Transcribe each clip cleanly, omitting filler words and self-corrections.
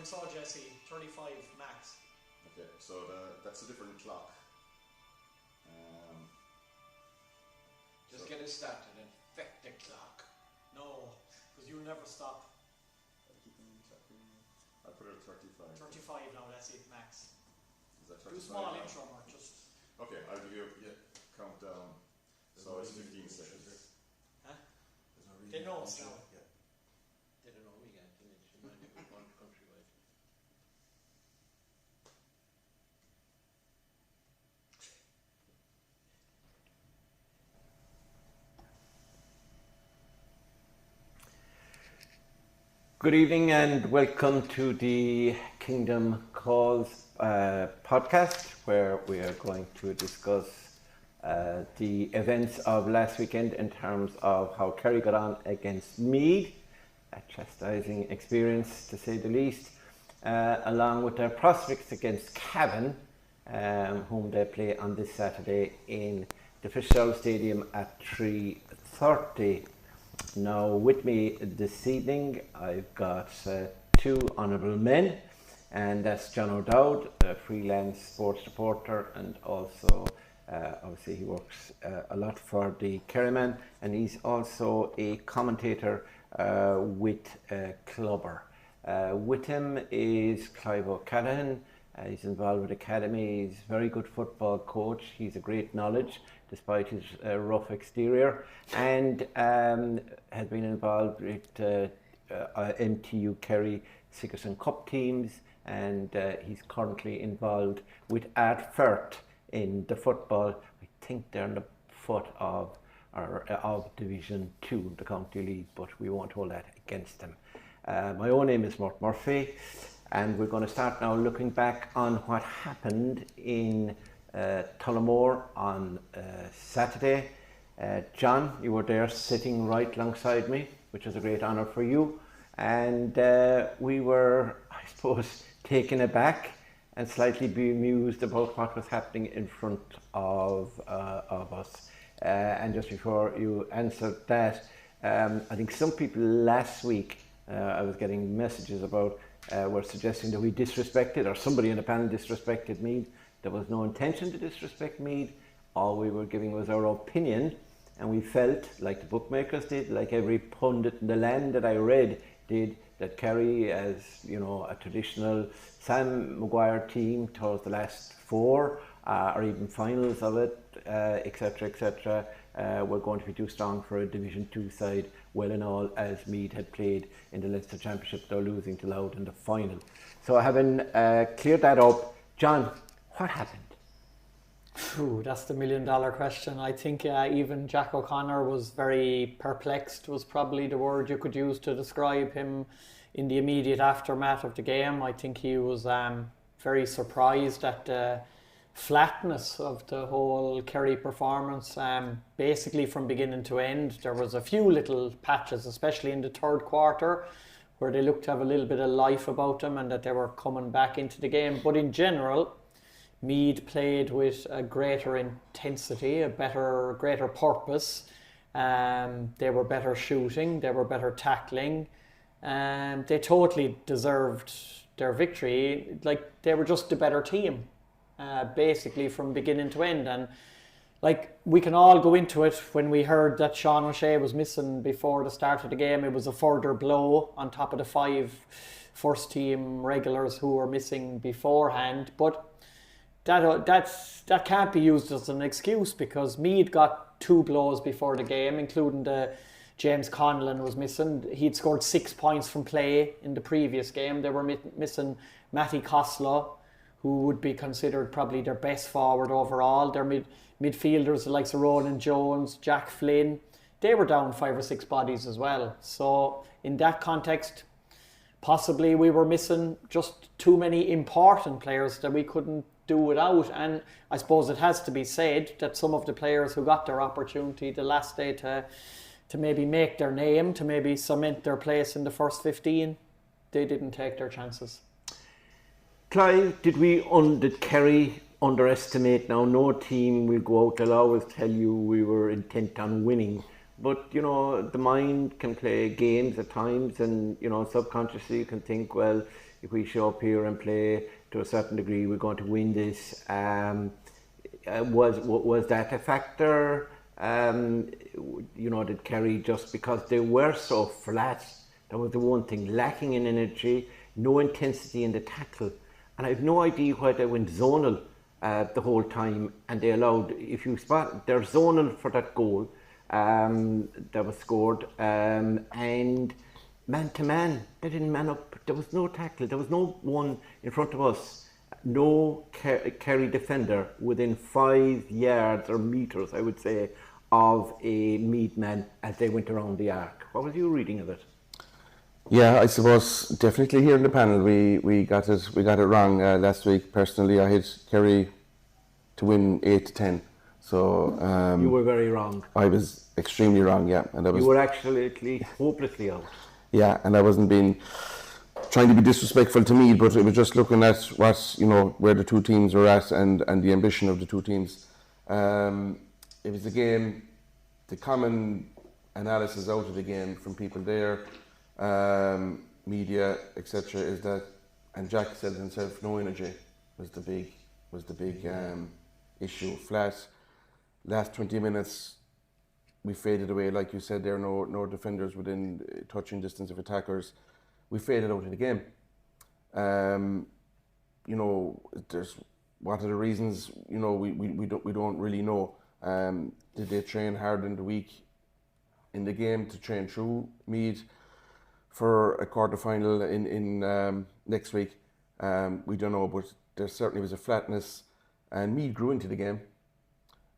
think so, Jesse. 35 max. Okay, so that's a different clock. Just get it started and affect the clock. No, because you'll never stop. I'll put it at 35. 35 now, that's it, max. Is that 35? Do a small intro, Murt, just... Okay, I'll give you a countdown. So it's 15 seconds. Huh? They know us now. Yeah. They don't know we can't finish. You might be one countrywide. Good evening and welcome to the Kingdom Calls podcast, where we are going to discuss the events of last weekend in terms of how Kerry got on against Meath, a chastising experience to say the least, along with their prospects against Cavan, whom they play on this Saturday in the Fitzgerald Stadium at 3:30. Now with me this evening I've got two honourable men, and that's John O'Dowd, a freelance sports reporter, and also obviously he works a lot for the Kerry, and he's also a commentator with Clubber. With him is Clive O'Callaghan. He's involved with Academy. He's a very good football coach. He's a great knowledge despite his rough exterior, and has been involved with MTU Kerry Sigerson Cup teams, and he's currently involved with Art Firth in the football. I think they're in the foot of Division 2, the County League, but we won't hold that against him. My own name is Murt Murphy, and we're going to start now looking back on what happened in Tullamore on Saturday. John, you were there sitting right alongside me, which was a great honour for you, and we were, I suppose, taken aback and slightly bemused about what was happening in front of us. And just before you answered that, I think some people last week, I was getting messages about, were suggesting that we disrespected, or somebody in the panel disrespected Meath. There was no intention to disrespect Meath. All we were giving was our opinion, and we felt, like the bookmakers did, like every pundit in the land that I read did, that Kerry, as you know, a traditional Sam Maguire team towards the last four, or even finals of it, etc., were going to be too strong for a Division 2 side, well and all, as Meath had played in the Leinster Championship, though losing to Louth in the final. So having cleared that up, John, what happened? That's the $1 million question. I think even Jack O'Connor was very perplexed, was probably the word you could use to describe him in the immediate aftermath of the game. I think he was very surprised at the flatness of the whole Kerry performance. Basically from beginning to end, there was a few little patches, especially in the third quarter, where they looked to have a little bit of life about them and that they were coming back into the game. But in general, Meath played with a greater intensity, a greater purpose. They were better shooting, they were better tackling. They totally deserved their victory. Like, they were just the better team, basically from beginning to end. And like, we can all go into it. When we heard that Sean O'Shea was missing before the start of the game, it was a further blow on top of the 5 first team regulars who were missing beforehand. But that can't be used as an excuse, because Meath got 2 blows before the game, including the James Conlon was missing. He'd scored 6 points from play in the previous game. They were missing Matty Costello, who would be considered probably their best forward overall. Their midfielders, the likes of Ronan Jones, Jack Flynn, they were down 5 or 6 bodies as well. So in that context, possibly we were missing just too many important players that we couldn't do without. And I suppose it has to be said that some of the players who got their opportunity the last day to maybe make their name, to maybe cement their place in the first 15, they didn't take their chances. Clive, did Kerry underestimate? Now, no team will go out, they'll always tell you we were intent on winning, but you know, the mind can play games at times, and you know, subconsciously you can think, well, if we show up here and play to a certain degree, we're going to win this. Was that a factor? Did Kerry, just because they were so flat, that was the one thing, lacking in energy, no intensity in the tackle. And I have no idea why they went zonal the whole time, and they allowed, if you spot, they're zonal for that goal that was scored, and man to man, they didn't man up. There was no tackle, there was no one in front of us, no Kerry defender within 5 yards or meters, I would say, of a Meath man as they went around the arc. What was your reading of it? Yeah, I suppose definitely here in the panel we got it wrong last week. Personally, I had Kerry to win 8-10. So you were very wrong. I was extremely wrong. Yeah, and you were actually hopelessly out. Yeah, and I wasn't trying to be disrespectful to me, but it was just looking at what, where the two teams were at and the ambition of the two teams. It was the game, the common analysis out of the game from people there, media, etc., is that, and Jack said himself, no energy was the big issue. Flat. Last 20 minutes, we faded away, like you said. There are no defenders within touching distance of attackers. We faded out of the game. There's what are the reasons? We don't really know. Did they train hard in the week in the game to train through Meath for a quarter final in next week? We don't know, but there certainly was a flatness, and Meath grew into the game.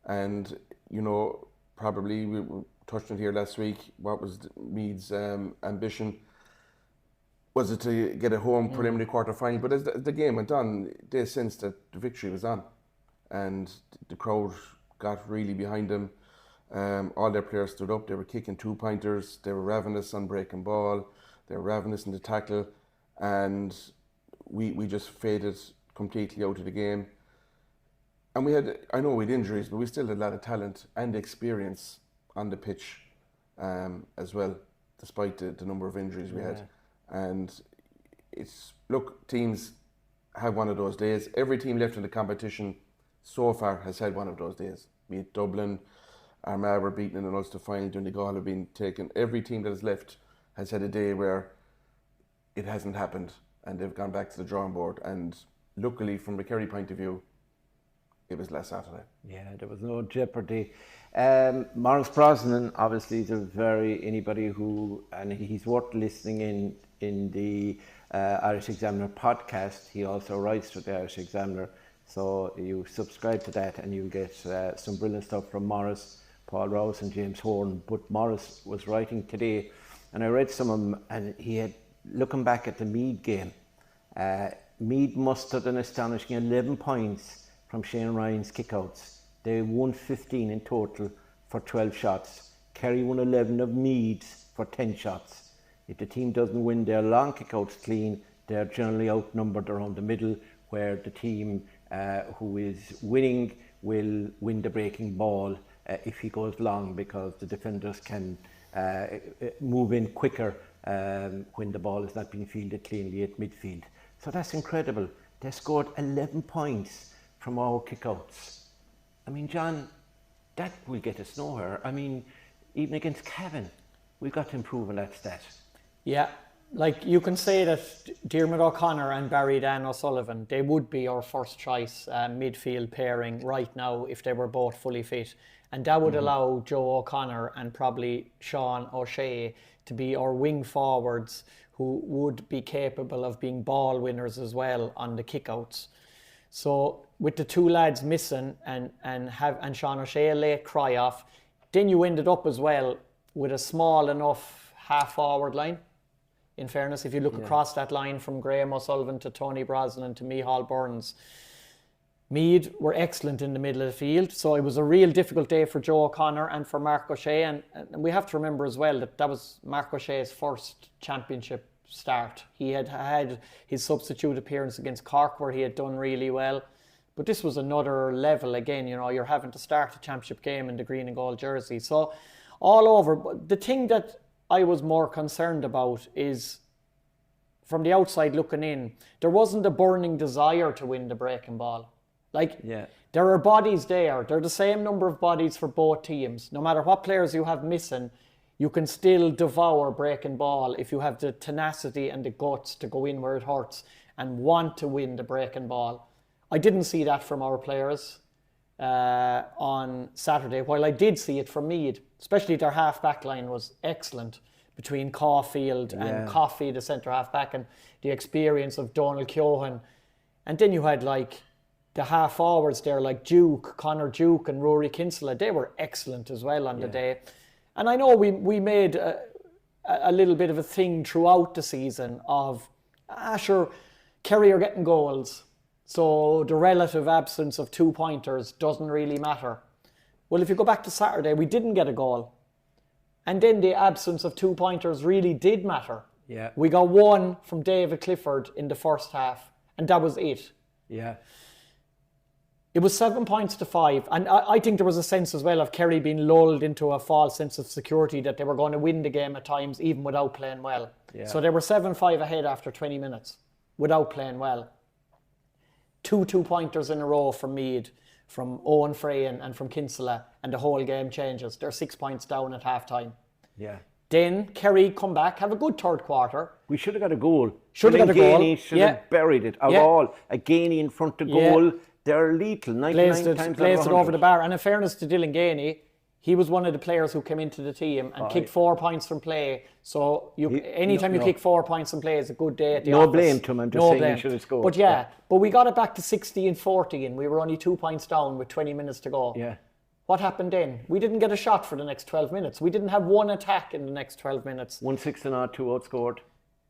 And probably we touched on here last week. What was Meath's ambition? Was it to get a home preliminary quarter final? But as the game went on, they sensed that the victory was on, and the crowd got really behind them. All their players stood up. They were kicking 2-pointers. They were ravenous on breaking ball. They were ravenous in the tackle, and we just faded completely out of the game. And I know we had injuries, but we still had a lot of talent and experience on the pitch as well, despite the number of injuries we had. And teams have one of those days. Every team left in the competition so far has had one of those days. Be it Dublin, Armagh were beaten in an Ulster final, Donegal have been taken. Every team that has left has had a day where it hasn't happened and they've gone back to the drawing board. And luckily, from a Kerry point of view, it was last Saturday. Yeah, there was no jeopardy. Maurice Brosnan obviously is anybody who, and he's worth listening in the Irish Examiner podcast. He also writes for the Irish Examiner, so you subscribe to that and you get some brilliant stuff from Maurice, Paul Rouse and James Horn. But Maurice was writing today, and I read some of them, and he had, looking back at the Meath game, Meath mustered an astonishing 11 points from Shane Ryan's kickouts. They won 15 in total for 12 shots. Kerry won 11 of Meath's for 10 shots. If the team doesn't win their long kickouts clean, they're generally outnumbered around the middle, where the team who is winning will win the breaking ball if he goes long, because the defenders can move in quicker when the ball is not being fielded cleanly at midfield. So that's incredible. They scored 11 points from our kickouts. I mean, John, that will get us nowhere. I mean, even against Cavan, we've got to improve on that stat. Yeah, like you can say that Diarmuid O'Connor and Barry Dan O'Sullivan, they would be our first choice midfield pairing right now if they were both fully fit. And that would allow Joe O'Connor and probably Sean O'Shea to be our wing forwards who would be capable of being ball winners as well on the kickouts. So with the two lads missing and Sean O'Shea a late cry off, then you ended up as well with a small enough half forward line. In fairness, if you look across that line from Graham O'Sullivan to Tony Brosnan to Micheál Burns, Meath were excellent in the middle of the field. So it was a real difficult day for Joe O'Connor and for Mark O'Shea. And we have to remember as well that was Mark O'Shea's first championship start. He had his substitute appearance against Cork where he had done really well. But this was another level again. You're having to start a championship game in the green and gold jersey. So all over. But the thing that I was more concerned about is from the outside looking in, there wasn't a burning desire to win the breaking ball. Like, there are bodies there. There are the same number of bodies for both teams. No matter what players you have missing, you can still devour breaking ball if you have the tenacity and the guts to go in where it hurts and want to win the breaking ball. I didn't see that from our players on Saturday, while I did see it from Meath, especially their half-back line was excellent between Caulfield and Coffey, the centre-half-back, and the experience of Donald Keohan. And then you had like the half-forwards there, like Duke, Connor Duke and Rory Kinsella. They were excellent as well on the day. And I know we made a little bit of a thing throughout the season of, sure, Kerry are getting goals, so the relative absence of 2-pointers doesn't really matter. Well, if you go back to Saturday, we didn't get a goal. And then the absence of 2-pointers really did matter. Yeah. We got one from David Clifford in the first half, and that was it. Yeah. It was 7 points to 5. And I think there was a sense as well of Kerry being lulled into a false sense of security that they were going to win the game at times, even without playing well. Yeah. So they were 7-5 ahead after 20 minutes, without playing well. 2-pointers in a row from Meath, from Owen Frayan and from Kinsella, and the whole game changes. They're 6 points down at half-time. Yeah. Then Kerry come back, have a good third quarter. We should have got a goal. Should have got a goal. Gainey should have buried it out all. A Gainey in front of goal. They're lethal, 99 times Blazed it over the bar. And in fairness to Dylan Gainey, he was one of the players who came into the team and kicked 4 points from play. So anytime you kick 4 points from play is a good day at the office. No blame to him, I'm just saying he should have scored. But but we got it back to 60-40 and we were only 2 points down with 20 minutes to go. Yeah. What happened then? We didn't get a shot for the next 12 minutes. We didn't have one attack in the next 12 minutes. 1-6 and 2 outscored.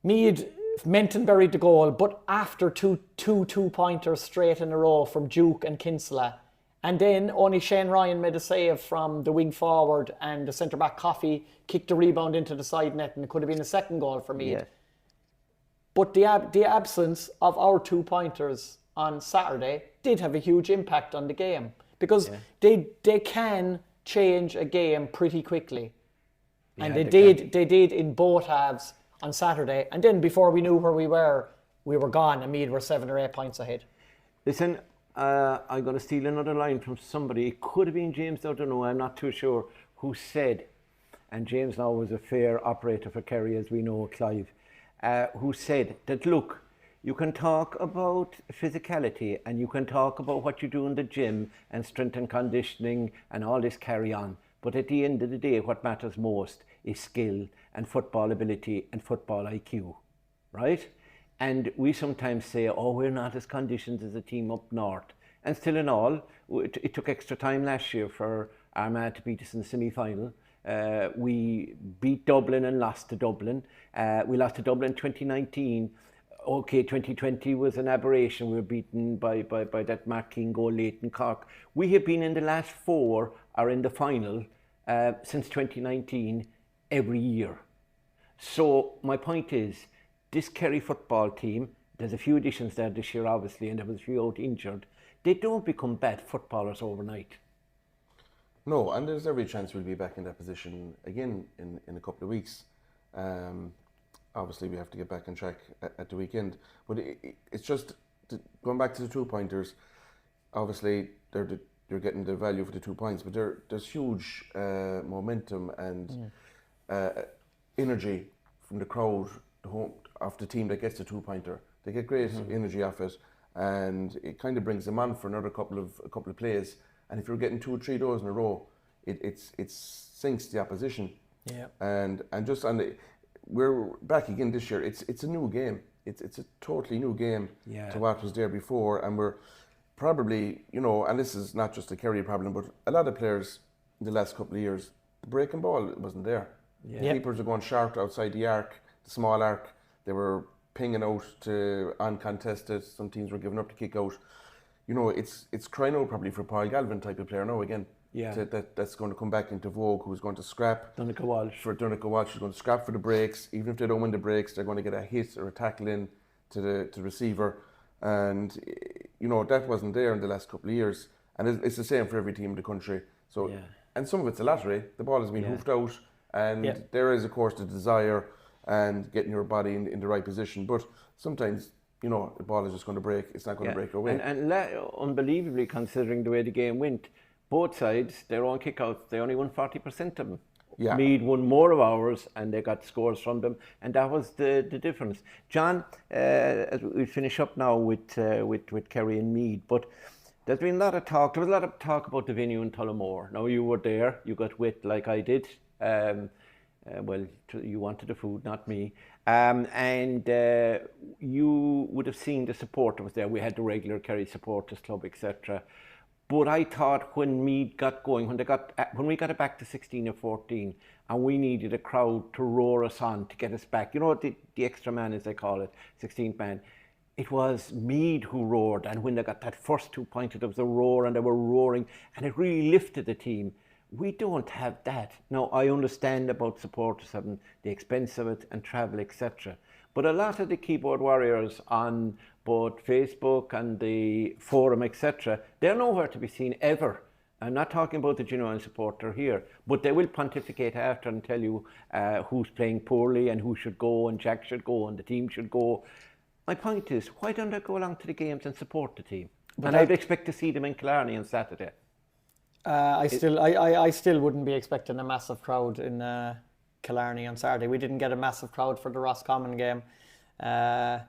Meath Menton buried the goal, but after two 2-pointers straight in a row from Duke and Kinsella. And then only Shane Ryan made a save from the wing forward, and the centre-back Coffey kicked the rebound into the side net, and it could have been a second goal for Meath. Yeah. But the absence of our 2-pointers on Saturday did have a huge impact on the game, because they can change a game pretty quickly. And they did in both halves on Saturday, and then before we knew where we were gone, and Meath were 7 or 8 points ahead. Listen, I'm going to steal another line from somebody. It could have been James, I don't know, I'm not too sure, who said, and James now was a fair operator for Kerry, as we know, Clive, who said that, look, you can talk about physicality and you can talk about what you do in the gym and strength and conditioning and all this carry on, but at the end of the day, what matters most is skill and football ability and football IQ, right? And we sometimes say, oh, we're not as conditioned as a team up north. And still in all, it took extra time last year for Armagh to beat us in the semi-final. We beat Dublin and lost to Dublin. We lost to Dublin in 2019. Okay, 2020 was an aberration. We were beaten by that Mark King goal late in Cork. We have been in the last 4 or in the final since 2019 every year. So my point is, this Kerry football team, there's a few additions there this year obviously, and there was a few out injured. They don't become bad footballers overnight. No, and there's every chance we'll be back in that position again in a couple of weeks. Obviously we have to get back on track at the weekend, but it's just going back to the 2-pointers. Obviously they're getting the value for the 2 points, but there's huge momentum and energy from the crowd, the home of the team that gets the 2-pointer. They get great energy off it, and it kind of brings them on for another couple of plays. And if you're getting 2 or 3 those in a row, it sinks the opposition. Yeah. And we're back again this year. It's a new game. It's a totally new game to what was there before, and we're probably, and this is not just a Kerry problem, but a lot of players in the last couple of years, the breaking ball wasn't there. Yeah. Keepers are going sharp outside the arc, the small arc. They were pinging out to uncontested. Some teams were giving up the kick out. It's crying out probably for Paul Galvin type of player now again. Yeah. That's going to come back into vogue, who's going to scrap. Donegal Walsh. Donegal Walsh is going to scrap for the breaks. Even if they don't win the breaks, they're going to get a hit or a tackle in to the receiver. And, that wasn't there in the last couple of years. And it's the same for every team in the country. So, and some of it's a lottery. The ball has been hoofed out. And there is, of course, the desire and getting your body in the right position. But sometimes, you know, the ball is just going to break. It's not going to break your way. And unbelievably, considering the way the game went, both sides, their own kickouts, they only won 40% of them. Yeah. Meath won more of ours, and they got scores from them, and that was the difference. John, as we finish up now with Kerry and Meath, but there's been a lot of talk. There was a lot of talk about the venue in Tullamore. Now you were there, you got wet like I did. Well, you wanted the food, not me. And you would have seen the support that was there. We had the regular Kerry supporters club, etc. But I thought when Meath got going, when we got it back to 16 or 14, and we needed a crowd to roar us on to get us back, you know, the extra man, as they call it, 16th man, it was Meath who roared. And when they got that first 2 points, there was a roar, and they were roaring, and it really lifted the team. We don't have that. Now, I understand about supporters having the expense of it and travel, etc. But a lot of the keyboard warriors on both Facebook and the forum, etc., they're nowhere to be seen ever. I'm not talking about the genuine supporter here, but they will pontificate after and tell you who's playing poorly and who should go, and Jack should go, and the team should go. My point is, why don't they go along to the games and support the team? But and I'd expect to see them in Killarney on Saturday. I still wouldn't be expecting a massive crowd in Killarney on Saturday. We didn't get a massive crowd for the Roscommon game.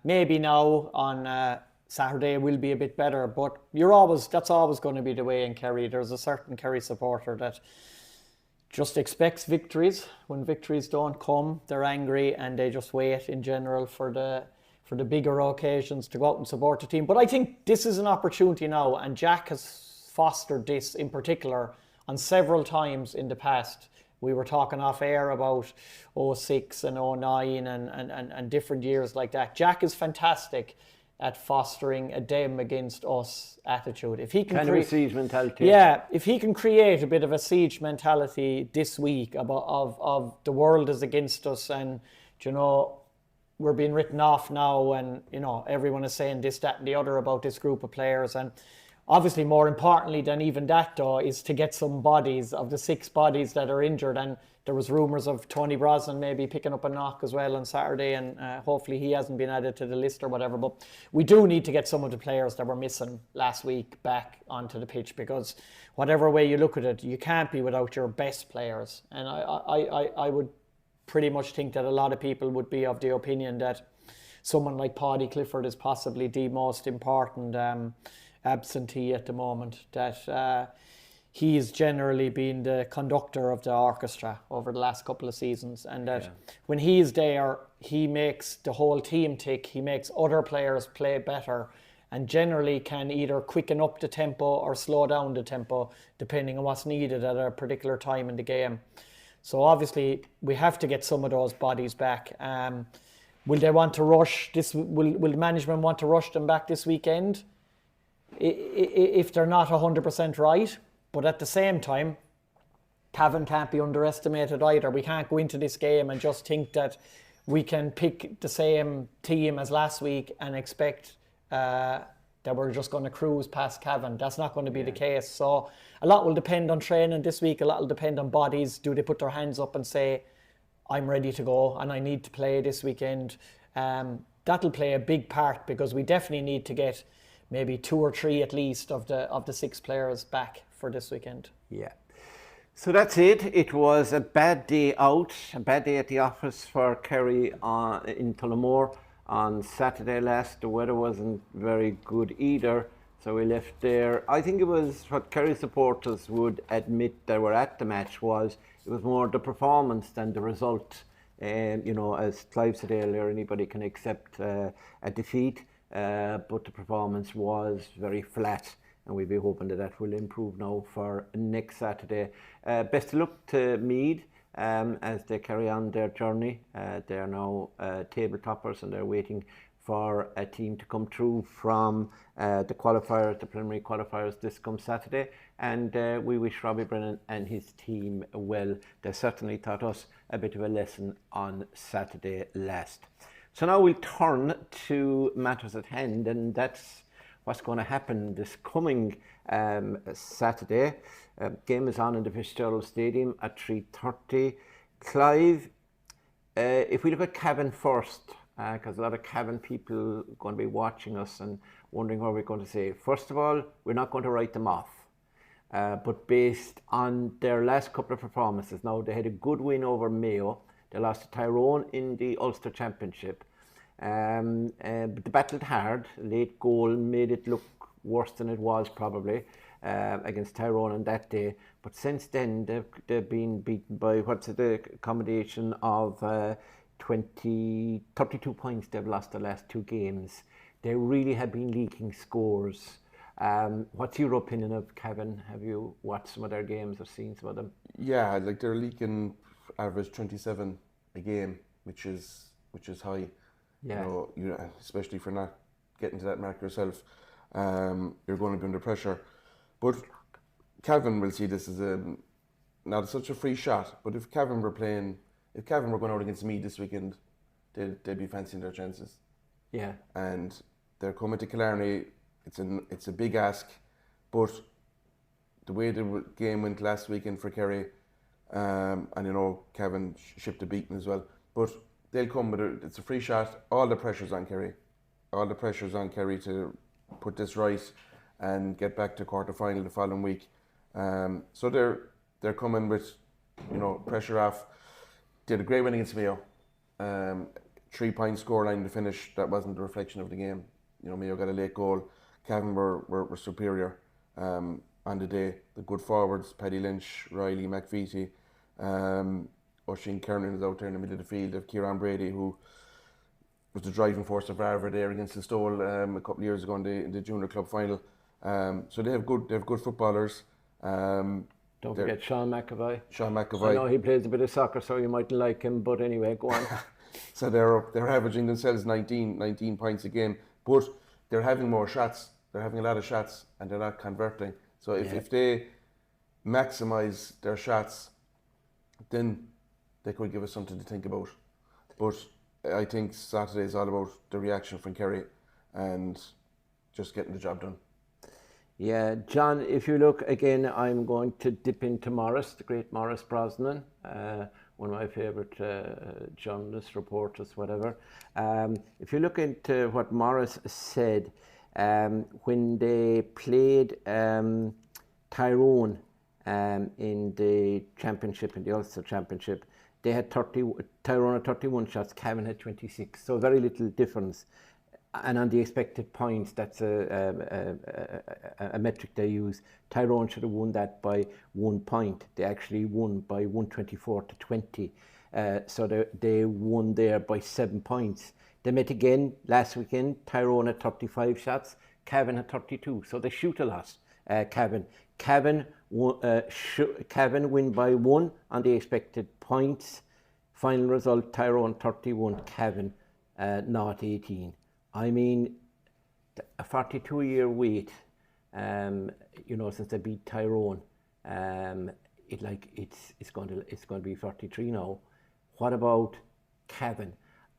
Maybe now on Saturday will be a bit better, but that's always going to be the way in Kerry. There's a certain Kerry supporter that just expects victories. When victories don't come, they're angry, and they just wait in general for the bigger occasions to go out and support the team. But I think this is an opportunity now, and Jack has fostered this in particular on several times in the past. We were talking off air about 06 and 09 and different years like that. Jack is fantastic at fostering a them against us attitude. If he can kind of a siege mentality. Yeah, if he can create a bit of a siege mentality this week of the world is against us, and you know, we're being written off now, and you know, everyone is saying this, that and the other about this group of players. And obviously, more importantly than even that, though, is to get some bodies of the 6 bodies that are injured. And there was rumours of Tony Brosnan maybe picking up a knock as well on Saturday, and hopefully he hasn't been added to the list or whatever. But we do need to get some of the players that were missing last week back onto the pitch, because whatever way you look at it, you can't be without your best players. And I would pretty much think that a lot of people would be of the opinion that someone like Paddy Clifford is possibly the most important absentee at the moment, that he has generally been the conductor of the orchestra over the last couple of seasons, and that when he's there, he makes the whole team tick, he makes other players play better, and generally can either quicken up the tempo or slow down the tempo depending on what's needed at a particular time in the game. So obviously we have to get some of those bodies back. Will they want to rush this? Will management want to rush them back this weekend if they're not 100% right? But at the same time, Cavan can't be underestimated either. We can't go into this game and just think that we can pick the same team as last week and expect that we're just going to cruise past Cavan. That's not going to be the case. So a lot will depend on training this week. A lot will depend on bodies. Do they put their hands up and say, I'm ready to go and I need to play this weekend? That'll play a big part, because we definitely need to get maybe 2 or 3 at least of the 6 players back for this weekend. Yeah. So that's it. It was a bad day out, a bad day at the office for Kerry in Tullamore on Saturday last. The weather wasn't very good either, so we left there. I think it was what Kerry supporters would admit that were at the match was it was more the performance than the result. You know, as Clive said earlier, anybody can accept a defeat, but the performance was very flat, and we'll be hoping that that will improve now for next Saturday. Best of luck to Meath as they carry on their journey. They are now table toppers, and they're waiting for a team to come through from the qualifiers, the preliminary qualifiers this come Saturday. And we wish Robbie Brennan and his team well. They certainly taught us a bit of a lesson on Saturday last. So now we'll turn to matters at hand, and that's what's going to happen this coming Saturday. Game is on in the Fitzgerald Stadium at 3:30. Clive, if we look at Cavan first, because a lot of Cavan people are going to be watching us and wondering what we're going to say. First of all, we're not going to write them off. But based on their last couple of performances, now they had a good win over Mayo. They lost to Tyrone in the Ulster Championship. But they battled hard. Late goal made it look worse than it was probably against Tyrone on that day. But since then, they've been beaten by, the accommodation of 32 points they've lost the last 2 games. They really have been leaking scores. What's your opinion of Cavan? Have you watched some of their games or seen some of them? Yeah, like they're leaking average 27 a game, which is high. Yeah. You know, especially for not getting to that mark yourself, you're going to be under pressure. But Cavan will see this as not such a free shot. But if Cavan were going out against Meath this weekend, they'd be fancying their chances. Yeah. And they're coming to Killarney. It's a big ask, but the way the game went last weekend for Kerry, and you know Cavan shipped a beating as well. But they'll come with it's a free shot. All the pressure's on Kerry. All the pressure's on Kerry to put this right and get back to quarter final the following week. So they're coming with, you know, pressure off. Did a great win against Mayo. 3-point scoreline to finish. That wasn't a reflection of the game. You know, Mayo got a late goal. Cavan were superior on the day. The good forwards, Paddy Lynch, Riley, McVitie, Oisin Kernan is out there in the middle of the field. Of Kieran Brady, who was the driving force of Arver there against Listowel a couple of years ago in the junior club final. So they have good footballers. Don't forget Sean McAvoy. I know he plays a bit of soccer, so you mightn't like him, but anyway, go on. So they're averaging themselves 19 points a game, but they're having more shots. They're having a lot of shots and they're not converting. So if they maximise their shots, then they could give us something to think about. But I think Saturday is all about the reaction from Kerry and just getting the job done. Yeah, John, if you look again, I'm going to dip into Morris, the great Morris Brosnan, one of my favourite journalists, reporters, whatever. If you look into what Morris said when they played Tyrone in the championship, in the Ulster Championship, they had Tyrone had 31 shots, Cavan had 26, so very little difference. And on the expected points, that's a metric they use. Tyrone should have won that by 1 point. They actually won by 124-20. So they won there by 7 points. They met again last weekend. Tyrone had 35 shots. Cavan had 32. So they shoot a lot. Cavan win by 1 on the expected points. Final result: Tyrone 31, Cavan not 18. I mean, a 42-year wait, you know, since they beat Tyrone, it's going to be 43 now. What about Cavan?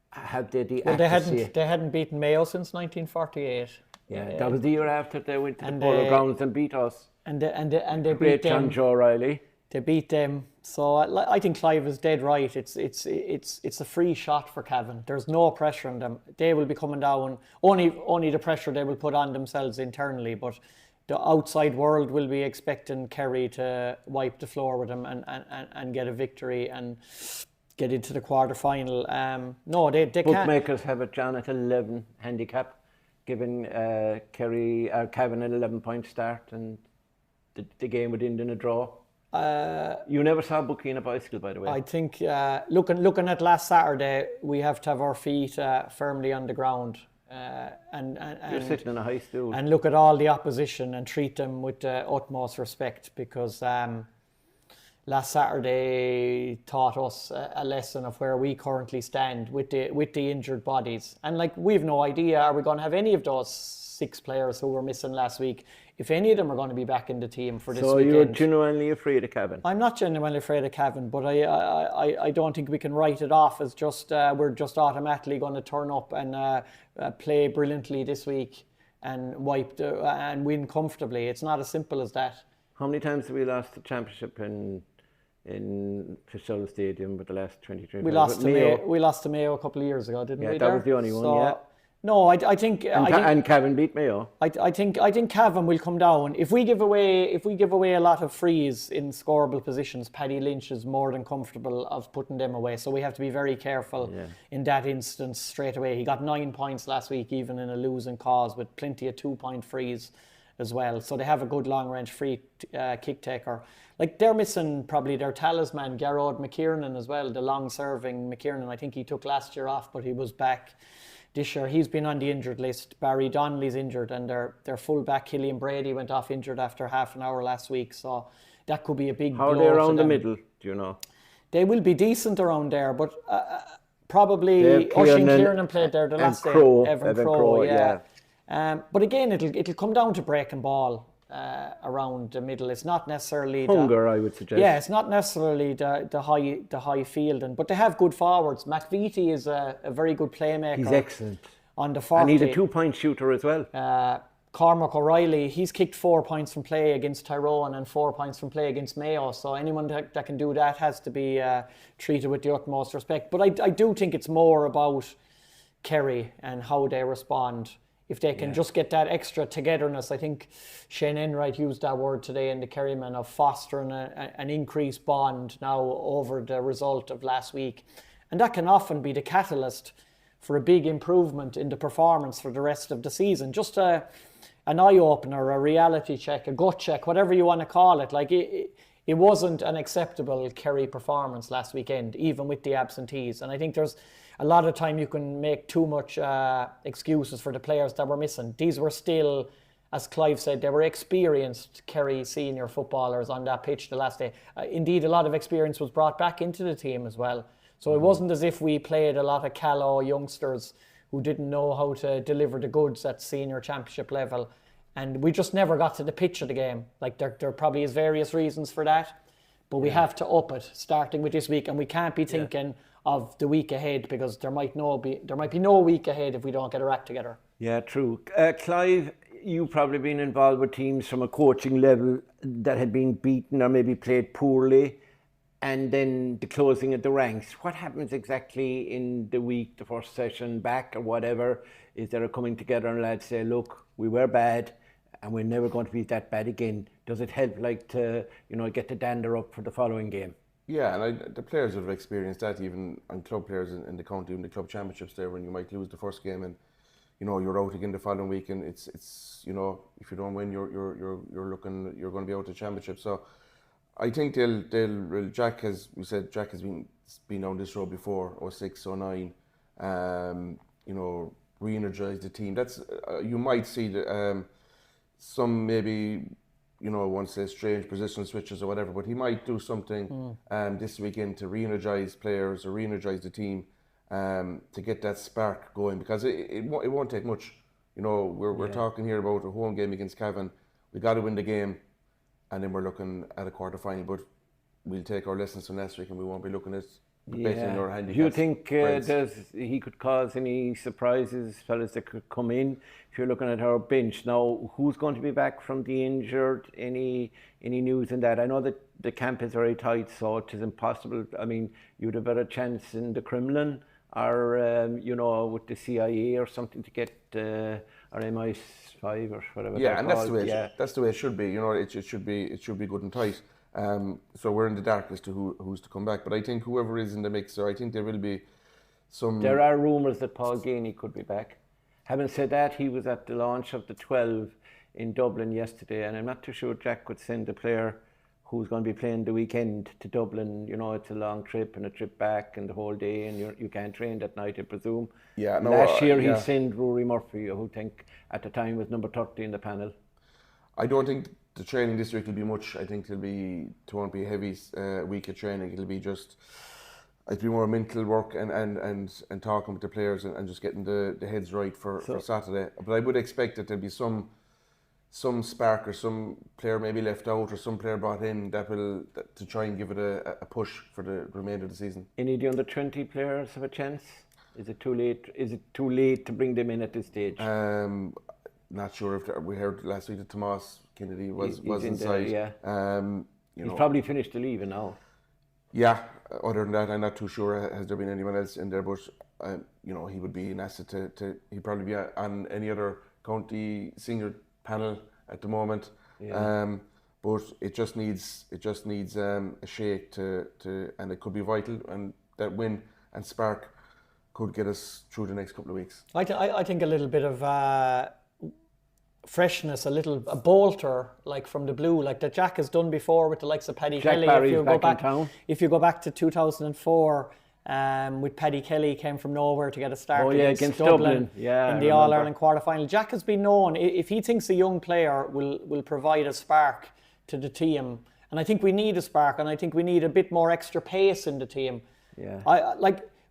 Have they the accuracy? They hadn't beaten Mayo since 1948. Yeah, that was the year after they went to the Polo Grounds and beat us. And they Great beat them. John Joe Riley. They beat them. So I think Clive is dead right. It's a free shot for Cavan. There's no pressure on them. They will be coming down. Only the pressure they will put on themselves internally, but the outside world will be expecting Kerry to wipe the floor with them and get a victory and get into the quarter final. No, they can't. Bookmakers have it, John, at 11 handicap, giving Cavan an 11-point start, and the game would end in a draw. You never saw a bookie in a bicycle, by the way. I think looking at last Saturday, we have to have our feet firmly on the ground. And you're sitting in a high stool. And look at all the opposition and treat them with the utmost respect, because last Saturday taught us a lesson of where we currently stand with the injured bodies. And like, we've no idea, are we going to have any of those 6 players who were missing last week, if any of them are going to be back in the team for this weekend. So you're genuinely afraid of Cavan? I'm not genuinely afraid of Cavan, but I don't think we can write it off as just we're just automatically going to turn up and play brilliantly this week and and win comfortably. It's not as simple as that. How many times have we lost the championship in Fitzgerald Stadium with the last 23. We lost to Mayo. We lost to Mayo a couple of years ago, didn't we? Yeah, that was the only one. Yeah. No, I think and Cavan beat Mayo. I think Cavan will come down if we give away a lot of frees in scoreable positions. Paddy Lynch is more than comfortable of putting them away, so we have to be very careful in that instance straight away. He got 9 points last week, even in a losing cause, with plenty of 2-point frees as well. So they have a good long range free kick taker. Like, they're missing probably their talisman, Garrod McKiernan, as well, the long serving McKiernan. I think he took last year off, but he was back this year. He's been on the injured list. Barry Donnelly's injured, and their full-back Killian Brady went off injured after half an hour last week. So that could be a big blow. How are they around the middle? Do you know? They will be decent around there, but probably Oisin Kieran played there the last day. Evan Crowe, yeah. But again, it'll come down to breaking ball around the middle. It's not necessarily hunger, I would suggest. Yeah, it's not necessarily the high fielding, but they have good forwards. McVitie is a very good playmaker. He's excellent on the 40. And he's a 2-point shooter as well. Cormac O'Reilly, he's kicked 4 points from play against Tyrone and 4 points from play against Mayo. So anyone that can do that has to be treated with the utmost respect. But I do think it's more about Kerry and how they respond. If they can just get that extra togetherness. I think Shane Enright used that word today in the Kerryman of fostering an increased bond now over the result of last week. And that can often be the catalyst for a big improvement in the performance for the rest of the season. Just an eye-opener, a reality check, a gut check, whatever you want to call it. Like, it wasn't an acceptable Kerry performance last weekend, even with the absentees. And I think there's a lot of time you can make too much excuses for the players that were missing. These were still, as Clive said, they were experienced Kerry senior footballers on that pitch the last day. Indeed, a lot of experience was brought back into the team as well. So it wasn't as if we played a lot of callow youngsters who didn't know how to deliver the goods at senior championship level. And we just never got to the pitch of the game. Like, there probably is various reasons for that. But we have to up it, starting with this week. And we can't be thinking of the week ahead, because there might be no week ahead if we don't get our act together. Yeah, true. Clive, you've probably been involved with teams from a coaching level that had been beaten or maybe played poorly, and then the closing of the ranks. What happens exactly in the week, the first session back or whatever? Is there a coming together and lads say, look, we were bad and we're never going to be that bad again? Does it help, like, to get the dander up for the following game? Yeah, and the players have experienced that, even on club players in the county, in the club championships there, when you might lose the first game and you're out again the following week, and it's if you don't win, you're going to be out the championship. So I think Jack has been down this road before, 06, 09, re-energize the team. That's you might see that some maybe won't say strange positional switches or whatever, but he might do something this weekend to re-energize players or re-energize the team to get that spark going, because it won't take much. We're talking here about a home game against Cavan. We got to win the game, and then we're looking at a quarter final. But we'll take our lessons from last week, and we won't be looking at betting or handicaps. Do you think he could cause any surprises, fellas, that could come in? If you're looking at our bench now, who's going to be back from the injured? Any news in that? I know that the camp is very tight, so it is impossible. I mean, you'd have a better chance in the Kremlin or with the CIA or something to get or MI5 or whatever. Yeah, and that's the way. That's the way it should be. It should be good and tight. So we're in the dark as to who's to come back. But I think whoever is in the mixer, I think there will be some. There are rumours that Paul Ganey could be back. Having said that, he was at the launch of the 12 in Dublin yesterday, and I'm not too sure Jack could send a player who's going to be playing the weekend to Dublin. It's a long trip and a trip back and the whole day, and you can't train that night, I presume. Yeah, no, Last year he sent Rory Murphy, who I think at the time was number 30 in the panel. I don't think the training this week will be much. I think it won't be a heavy week of training. It'll be more mental work and talking with the players and just getting the heads right for Saturday. But I would expect that there'll be some spark, or some player maybe left out, or some player brought in to try and give it a push for the remainder of the season. Any of the under 20 players have a chance? Is it too late? Is it too late to bring them in at this stage? Not sure if we heard last week that Tomas Kennedy was he's inside. there, yeah. He's probably finished the leaving now. Yeah, other than that, I'm not too sure. Has there been anyone else in there? But you know, he would be an asset to he'd probably be on any other county senior panel at the moment. Yeah. But it just needs a shake to and it could be vital, and that win and spark could get us through the next couple of weeks. I think a little bit of freshness, a bolter like from the blue, like that Jack has done before with the likes of Paddy Jack Kelly. Barry's back in town. If you go back to 2004, with Paddy Kelly, came from nowhere to get a start against Dublin. In the All Ireland quarter final. Jack has been known, if he thinks a young player will provide a spark to the team, and I think we need a spark, and I think we need a bit more extra pace in the team. Yeah.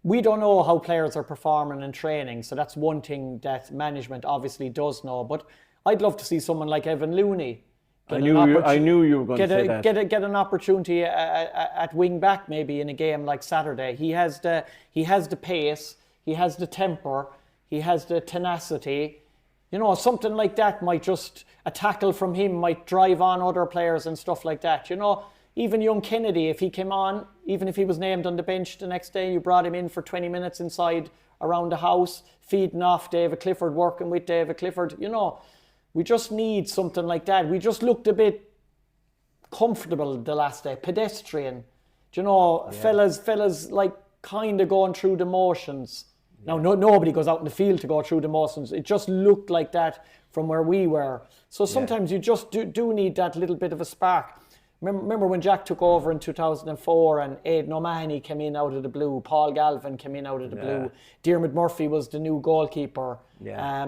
We don't know how players are performing in training, so that's one thing that management obviously does know. But I'd love to see someone like Evan Looney. I knew you were going to say that. Get an opportunity at wing back maybe in a game like Saturday. He has the pace, he has the temper, he has the tenacity. You know, something like that might just, a tackle from him might drive on other players and stuff like that. You know, even young Kennedy, if he came on, even if he was named on the bench the next day, you brought him in for 20 minutes inside around the house, feeding off David Clifford, working with David Clifford. You know, we just need something like that. We just looked a bit comfortable the last day, pedestrian. Do you know, fellas like kind of going through the motions. Now, nobody goes out in the field to go through the motions. It just looked like that from where we were. So sometimes you just do need that little bit of a spark. Remember when Jack took over in 2004 and Aidan O'Mahony came in out of the blue, Paul Galvin came in out of the blue, Murt Murphy was the new goalkeeper. Yeah.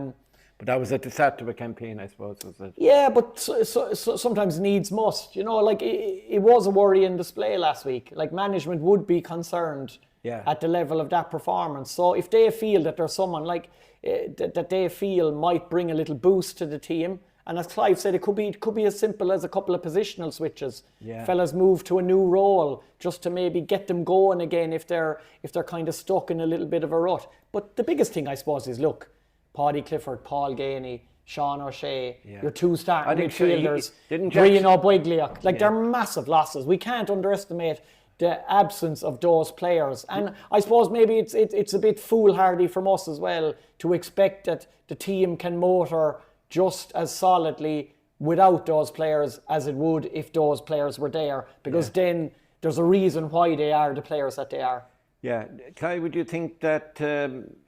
But that was at the start of a campaign, I suppose, was it? Yeah, but so sometimes needs must. You know, like it was a worrying display last week. Like management would be concerned at the level of that performance. So if they feel that there's someone like that they feel might bring a little boost to the team, and as Clive said, it could be as simple as a couple of positional switches. Yeah. Fellas move to a new role just to maybe get them going again if they're kind of stuck in a little bit of a rut. But the biggest thing, I suppose, is look, Paddy Clifford, Paul Gainey, Sean O'Shea, your two starting midfielders, Brian O'Boigliac, they're massive losses. We can't underestimate the absence of those players. And I suppose maybe it's a bit foolhardy from us as well to expect that the team can motor just as solidly without those players as it would if those players were there, because then there's a reason why they are the players that they are. Yeah, Clive, would you think that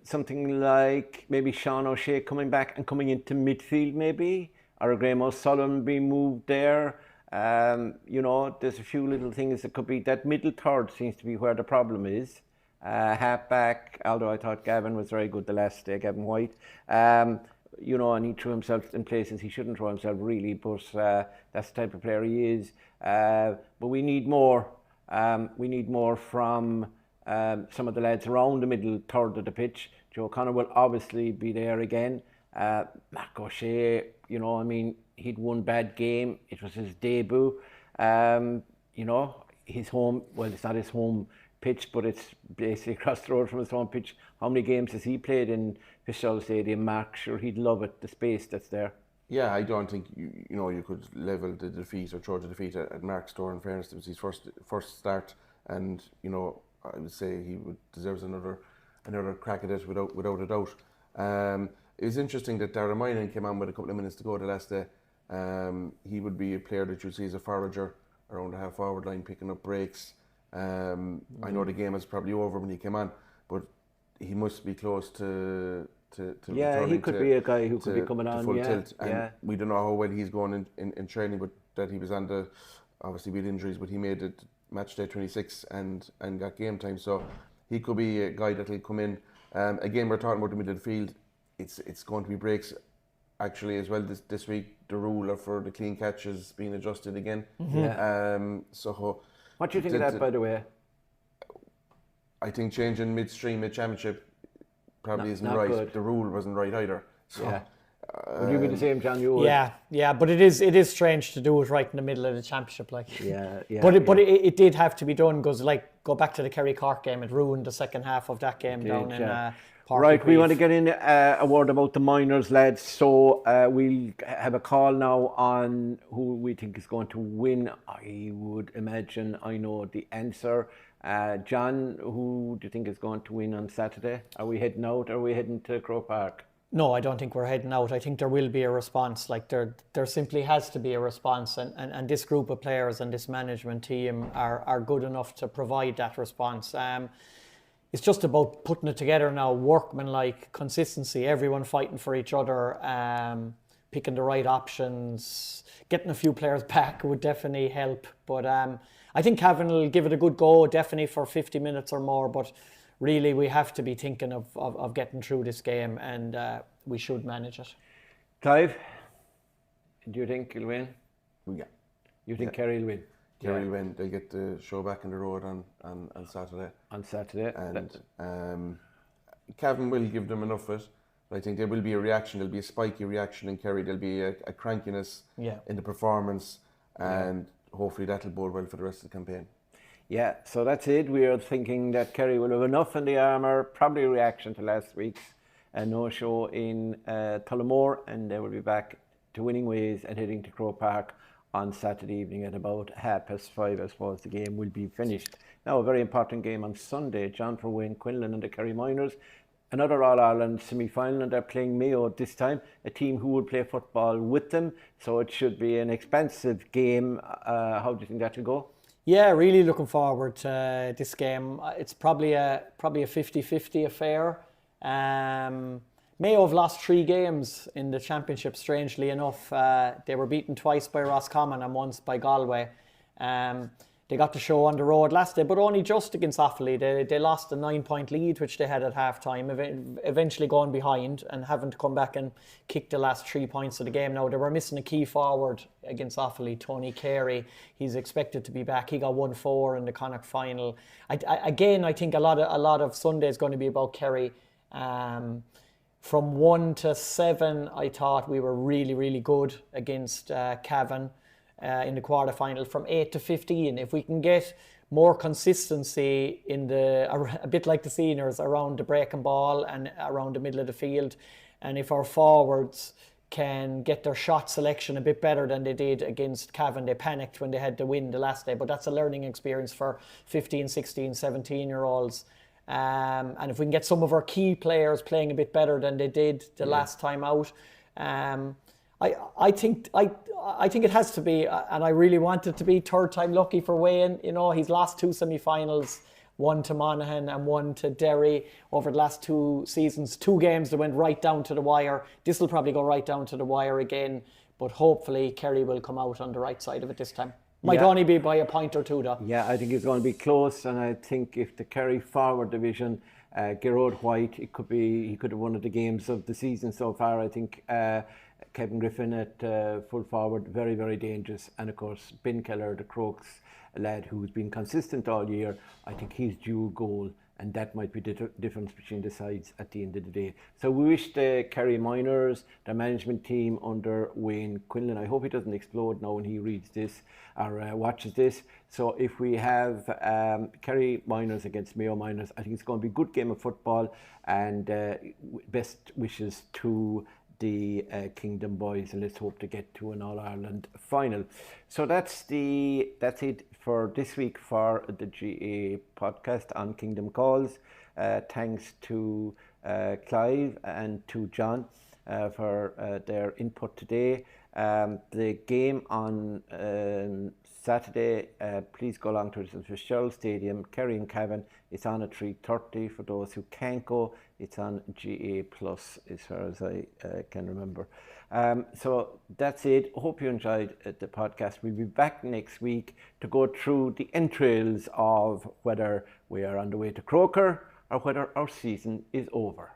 something like maybe Sean O'Shea coming back and coming into midfield maybe, or a Graham O'Sullivan being moved there? You know, there's a few little things that could be. That middle third seems to be where the problem is. Halfback, although I thought Cavan was very good the last day, Cavan White. You know, and he threw himself in places he shouldn't throw himself really, but that's the type of player he is. But we need more. We need more from some of the lads around the middle third of the pitch. Joe Connor will obviously be there again. Mark O'Shea, you know, I mean, he'd one bad game. It was his debut. You know, his home, well, it's not his home pitch, but it's basically across the road from his home pitch. How many games has he played in Fitzgerald Stadium? Mark, sure, he'd love it, the space that's there. Yeah, I don't think you could level the defeat or throw the defeat at Mark's door. In fairness, it was his first start, and you know, I would say he deserves another crack at it without a doubt. It was interesting that Darragh Moynihan came on with a couple of minutes to go the last day. He would be a player that you see as a forager around the half forward line, picking up breaks. I know the game was probably over when he came on, but he must be close to he could be a guy who could be coming on full tilt. And we don't know how well he's going in training, but that he was on the, obviously with injuries, but he made it match day 26 and got game time, so he could be a guy that will come in. Again, we're talking about the middle of the field. It's going to be breaks actually as well this week. The rule for the clean catch is being adjusted again. So what do you think of that, by the way? I think changing mid-championship probably isn't right. Good. The rule wasn't right either. So, would you be the same, John? You would? Yeah, but it is strange to do it right in the middle of the championship, like. Yeah. But it did have to be done because go back to the Kerry Cork game. It ruined the second half of that game down in Páirc Right, we Uí want to Chaoimh. get in a word about the minors, lads. So we'll have a call now on who we think is going to win. I would imagine I know the answer. John, who do you think is going to win on Saturday? Are we heading out or are we heading to Croke Park? No, I don't think we're heading out. I think there will be a response. Like there simply has to be a response, and this group of players and this management team are good enough to provide that response. It's just about putting it together now, workmanlike, consistency, everyone fighting for each other, picking the right options, getting a few players back would definitely help. But I think Cavan will give it a good go, definitely for 50 minutes or more. But really, we have to be thinking of getting through this game, and we should manage it. Clive, do you think he'll win? Yeah. You think Kerry will win? Kerry will win. They'll get the show back on the road on Saturday. On Saturday. And Cavan will give them enough of it. But I think there will be a reaction. There'll be a spiky reaction in Kerry. There'll be a crankiness in the performance. And hopefully that'll bode well for the rest of the campaign. Yeah, so that's it. We are thinking that Kerry will have enough in the armour, probably a reaction to last week's no-show in Tullamore, and they will be back to winning ways and heading to Croke Park on Saturday evening at about 5:30. I suppose the game will be finished. Now, a very important game on Sunday, John, for Wayne Quinlan and the Kerry Miners. Another All-Ireland semi-final, and they're playing Mayo this time, a team who will play football with them, so it should be an expansive game. How do you think that will go? Yeah, really looking forward to this game. It's probably a 50-50 affair. Mayo have lost 3 games in the championship, strangely enough. They were beaten twice by Roscommon and once by Galway. They got the show on the road last day, but only just against Offaly. They lost a 9-point lead, which they had at half-time, eventually going behind and having to come back and kick the last 3 points of the game. Now, they were missing a key forward against Offaly, Tony Kerry. He's expected to be back. He got 1-4 in the Connacht final. I think a lot of Sunday is going to be about Kerry. From 1 to 7, I thought we were really, really good against Cavan. In the quarterfinal. From 8 to 15, if we can get more consistency in a bit like the seniors around the breaking ball and around the middle of the field, and if our forwards can get their shot selection a bit better than they did against Cavan. They panicked when they had to win the last day, but that's a learning experience for 15, 16, 17-year-olds. And if we can get some of our key players playing a bit better than they did the last time out, I think it has to be, and I really want it to be, third time lucky for Wayne. You know, he's lost 2 semi-finals, one to Monaghan and one to Derry over the last 2 seasons. 2 games that went right down to the wire. This will probably go right down to the wire again, but hopefully Kerry will come out on the right side of it this time. Might only be by a point or 2 though. Yeah, I think it's going to be close, and I think if the Kerry forward division, Gerard White, he could have one of the games of the season so far. I think Kevin Griffin at full forward, very, very dangerous. And of course, Ben Keller, the Crokes lad who's been consistent all year, I think he's due a goal, and that might be the difference between the sides at the end of the day. So we wish the Kerry Miners, the management team under Wayne Quinlan, I hope he doesn't explode now when he reads this or watches this. So if we have Kerry Miners against Mayo Miners, I think it's going to be a good game of football, and best wishes to the Kingdom boys, and let's hope to get to an All-Ireland final. So that's it for this week for the GA podcast on Kingdom Calls. Thanks to Clive and to John for their input today. The game on Saturday, please go along to the Fitzgerald Stadium, Kerry and Cavan. It's on at 3:30 for those who can't go. It's on GA Plus as far as I can remember. So that's it. Hope you enjoyed the podcast. We'll be back next week to go through the entrails of whether we are on the way to Croker or whether our season is over.